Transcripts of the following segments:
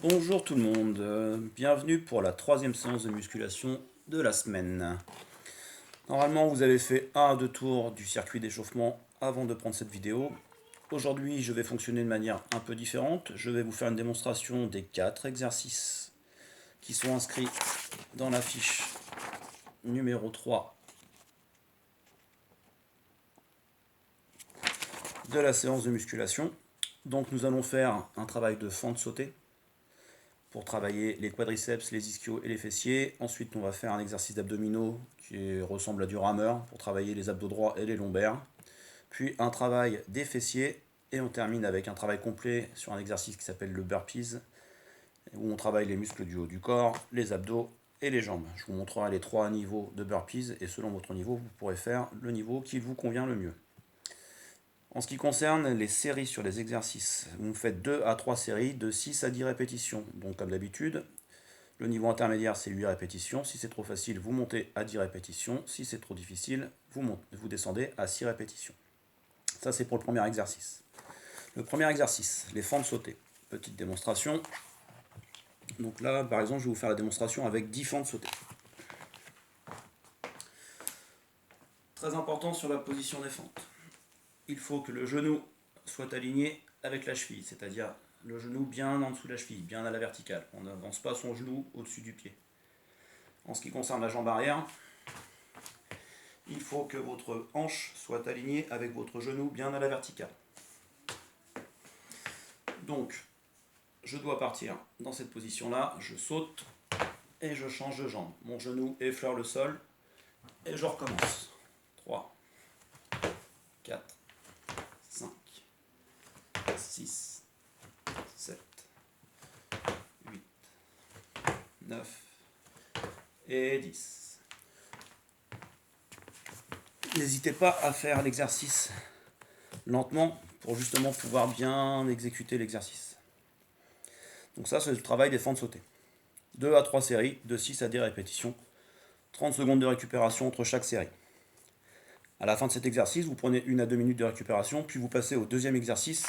Bonjour tout le monde, bienvenue pour la troisième séance de musculation de la semaine. Normalement vous avez fait 1 à 2 tours du circuit d'échauffement avant de prendre cette vidéo. Aujourd'hui je vais fonctionner de manière un peu différente, je vais vous faire une démonstration des 4 exercices qui sont inscrits dans la fiche numéro 3 de la séance de musculation. Donc nous allons faire un travail de fente sautée pour travailler les quadriceps, les ischios et les fessiers. Ensuite, on va faire un exercice d'abdominaux qui ressemble à du rameur pour travailler les abdos droits et les lombaires. Puis un travail des fessiers et on termine avec un travail complet sur un exercice qui s'appelle le burpees où on travaille les muscles du haut du corps, les abdos et les jambes. Je vous montrerai les 3 niveaux de burpees et selon votre niveau, vous pourrez faire le niveau qui vous convient le mieux. En ce qui concerne les séries sur les exercices, vous faites 2 à 3 séries de 6 à 10 répétitions. Donc comme d'habitude, le niveau intermédiaire c'est 8 répétitions. Si c'est trop facile, vous montez à 10 répétitions. Si c'est trop difficile, vous descendez à 6 répétitions. Ça c'est pour le premier exercice. Le premier exercice, les fentes sautées. Petite démonstration. Donc là, par exemple, je vais vous faire la démonstration avec 10 fentes sautées. Très important sur la position des fentes. Il faut que le genou soit aligné avec la cheville, c'est-à-dire le genou bien en dessous de la cheville, bien à la verticale. On n'avance pas son genou au-dessus du pied. En ce qui concerne la jambe arrière, il faut que votre hanche soit alignée avec votre genou bien à la verticale. Donc, je dois partir dans cette position-là, je saute et je change de jambe. Mon genou effleure le sol et je recommence. 3, 4, 5, 6, 7, 8, 9 et 10. N'hésitez pas à faire l'exercice lentement pour justement pouvoir bien exécuter l'exercice. Donc ça c'est le travail des fentes sautées. 2 à 3 séries de 6 à 10 répétitions. 30 secondes de récupération entre chaque série. À la fin de cet exercice, vous prenez 1 à 2 minutes de récupération, puis vous passez au deuxième exercice,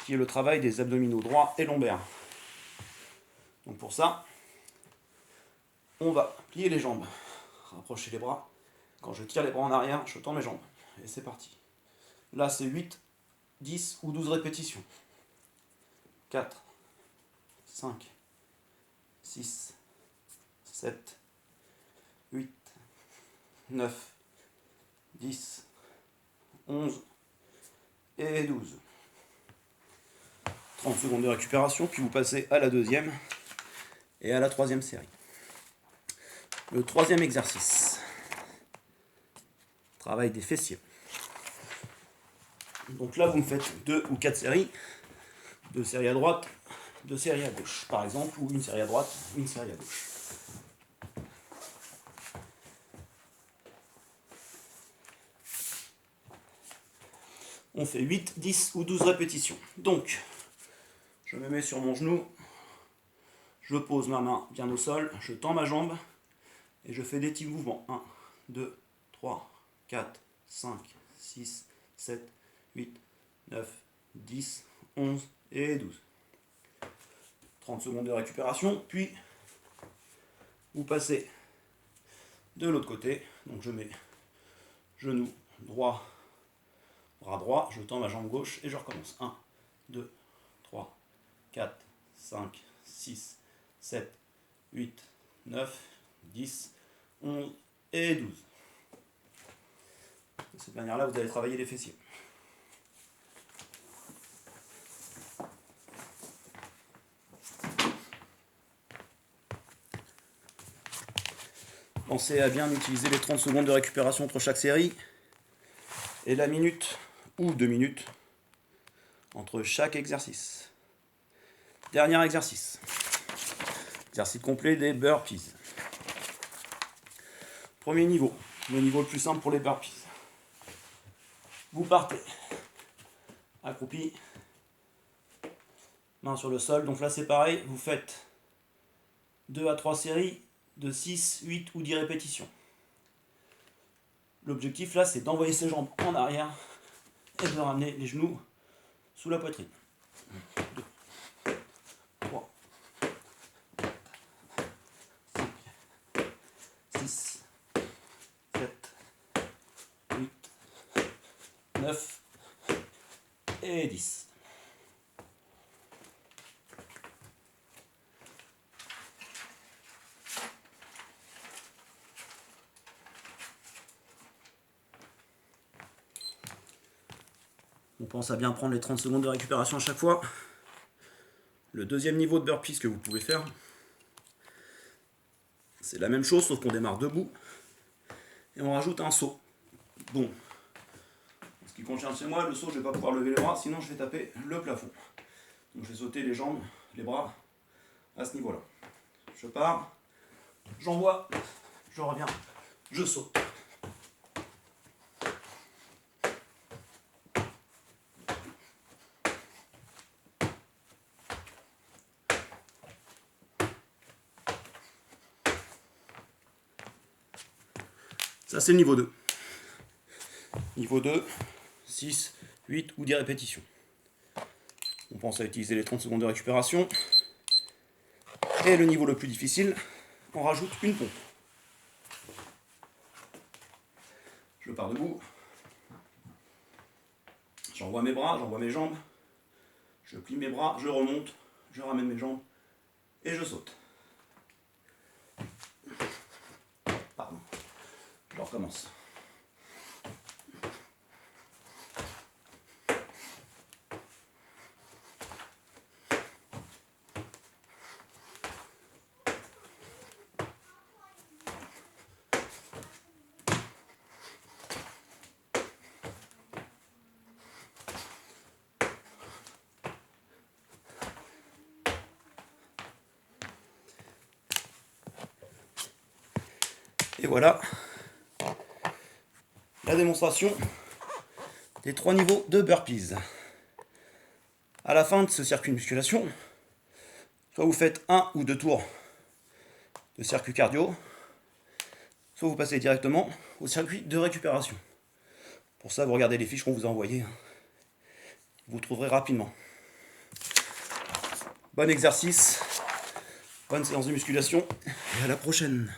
qui est le travail des abdominaux droits et lombaires. Donc pour ça, on va plier les jambes, rapprocher les bras. Quand je tire les bras en arrière, je tends mes jambes. Et c'est parti. Là, c'est 8, 10 ou 12 répétitions. 4, 5, 6, 7, 8, 9, 10, 11 et 12. 30 secondes de récupération, puis vous passez à la deuxième et à la troisième série. Le troisième exercice, travail des fessiers. Donc là, vous me faites 2 ou 4 séries, 2 séries à droite, 2 séries à gauche, par exemple, ou une série à droite, une série à gauche. On fait 8, 10 ou 12 répétitions. Donc, je me mets sur mon genou, je pose ma main bien au sol, je tends ma jambe et je fais des petits mouvements. 1, 2, 3, 4, 5, 6, 7, 8, 9, 10, 11 et 12. 30 secondes de récupération, puis vous passez de l'autre côté. Donc je mets genou droit, bras droit, je tends ma jambe gauche et je recommence. 1, 2, 3, 4, 5, 6, 7, 8, 9, 10, 11 et 12. De cette manière-là, vous allez travailler les fessiers. Pensez à bien utiliser les 30 secondes de récupération entre chaque série et la minute ou 2 minutes entre chaque exercice. Dernier exercice. Exercice complet des burpees. Premier niveau, le niveau le plus simple pour les burpees. Vous partez accroupi, main sur le sol. Donc là c'est pareil, vous faites 2 à 3 séries de 6, 8 ou 10 répétitions. L'objectif là c'est d'envoyer ses jambes en arrière et de ramener les genoux sous la poitrine. 2, 3, 9 et 10. On pense à bien prendre les 30 secondes de récupération à chaque fois. Le deuxième niveau de burpees que vous pouvez faire, c'est la même chose sauf qu'on démarre debout et on rajoute un saut. Bon, en ce qui concerne chez moi, le saut, je ne vais pas pouvoir lever les bras, sinon je vais taper le plafond. Donc je vais sauter les jambes, les bras à ce niveau-là. Je pars, j'envoie, je reviens, je saute. Ça, c'est le niveau 2. Niveau 2, 6, 8 ou 10 répétitions. On pense à utiliser les 30 secondes de récupération. Et le niveau le plus difficile, on rajoute une pompe. Je pars debout. J'envoie mes bras, j'envoie mes jambes. Je plie mes bras, je remonte, je ramène mes jambes et je saute. Pardon. Je recommence. Et voilà la démonstration des 3 niveaux de burpees. À la fin de ce circuit de musculation, soit vous faites 1 ou 2 tours de circuit cardio, soit vous passez directement au circuit de récupération. Pour ça, vous regardez les fiches qu'on vous a envoyées. Vous trouverez rapidement. Bon exercice, bonne séance de musculation et à la prochaine.